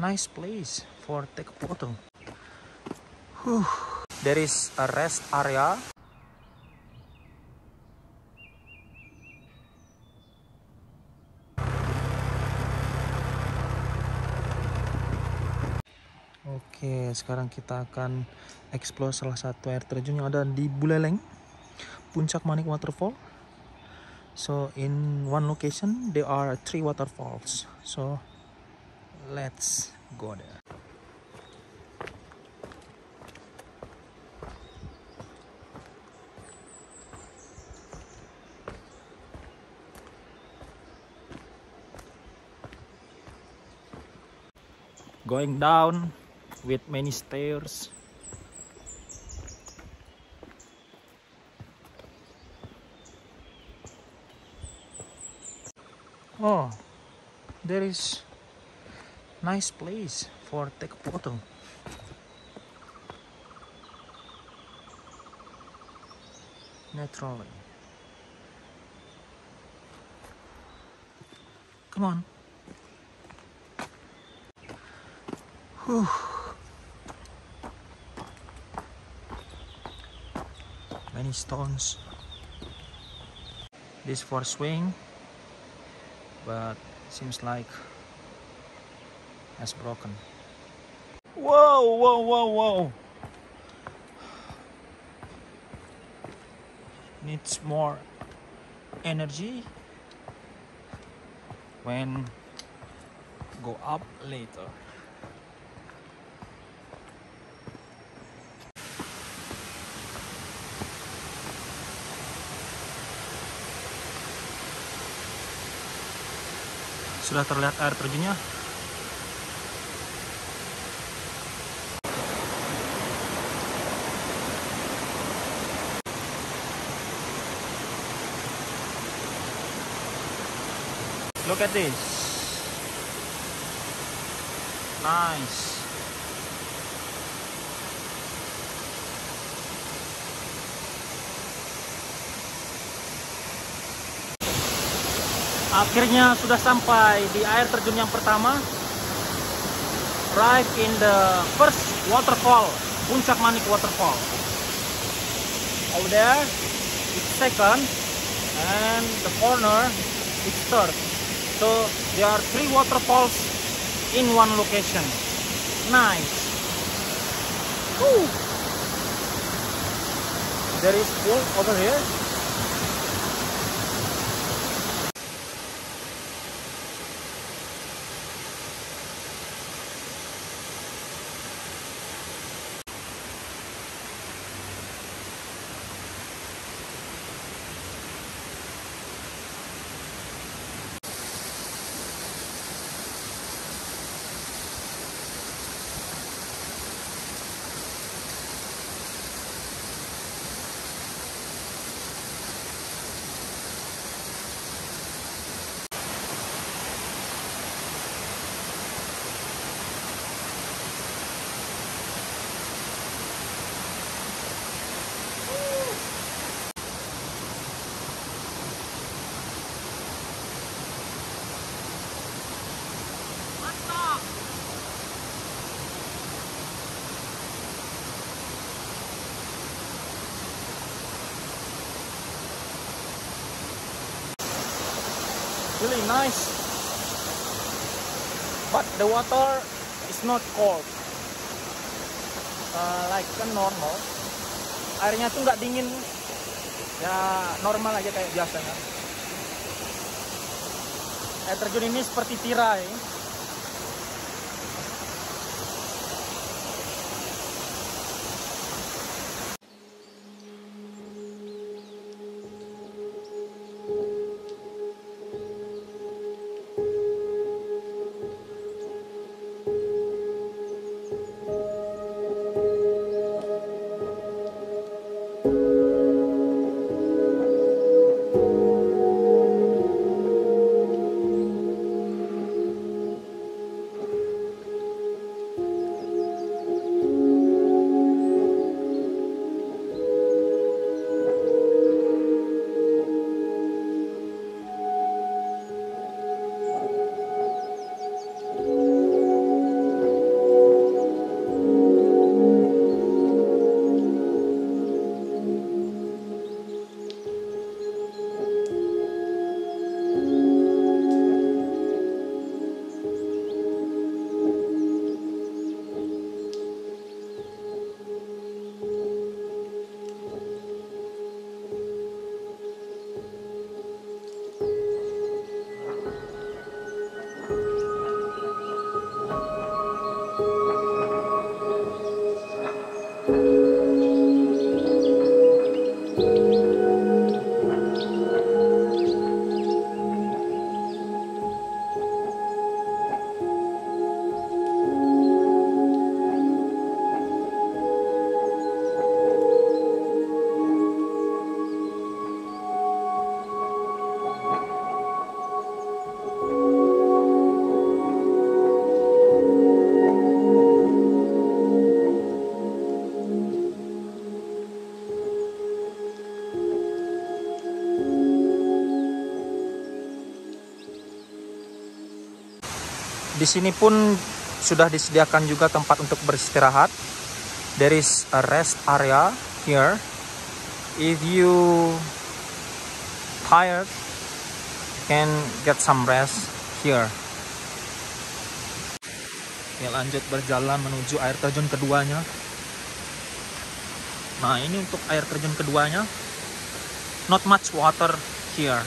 nice place for take a photo. There is a rest area. Oke, sekarang kita akan explore salah satu air terjun yang ada di Buleleng, Puncak Manik Waterfall. So in one location there are 3 waterfalls. So let's go there. Going down with many stairs. Oh, there is nice place for take a photo. Naturally. Come on. Whew. Many stones. This for swing, but seems like has broken. Whoa, whoa, whoa, whoa. Needs more energy when go up later. Sudah terlihat air terjunnya. Look at this. Nice. Akhirnya sudah sampai di air terjun yang pertama. Right in the first waterfall, Puncak Manik Waterfall. Over there, it's second, and the corner, it's third. So there are 3 waterfalls in one location. Nice. Woo. There is pool over here. Really nice, but the water is not cold like normal. Airnya tuh nggak dingin, ya normal aja kayak biasanya. Air terjun ini seperti tirai. Di sini pun sudah disediakan juga tempat untuk beristirahat. There is a rest area here. If you tired, you can get some rest here. Oke, lanjut berjalan menuju air terjun keduanya. Nah, ini untuk air terjun keduanya. Not much water here.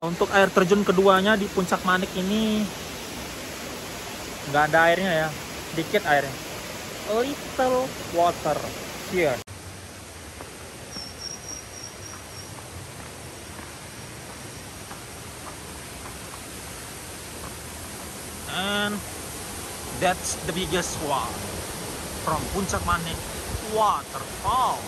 Untuk air terjun keduanya di Puncak Manik ini nggak ada airnya ya, dikit airnya. A little water here. And that's the biggest one from Puncak Manik waterfall.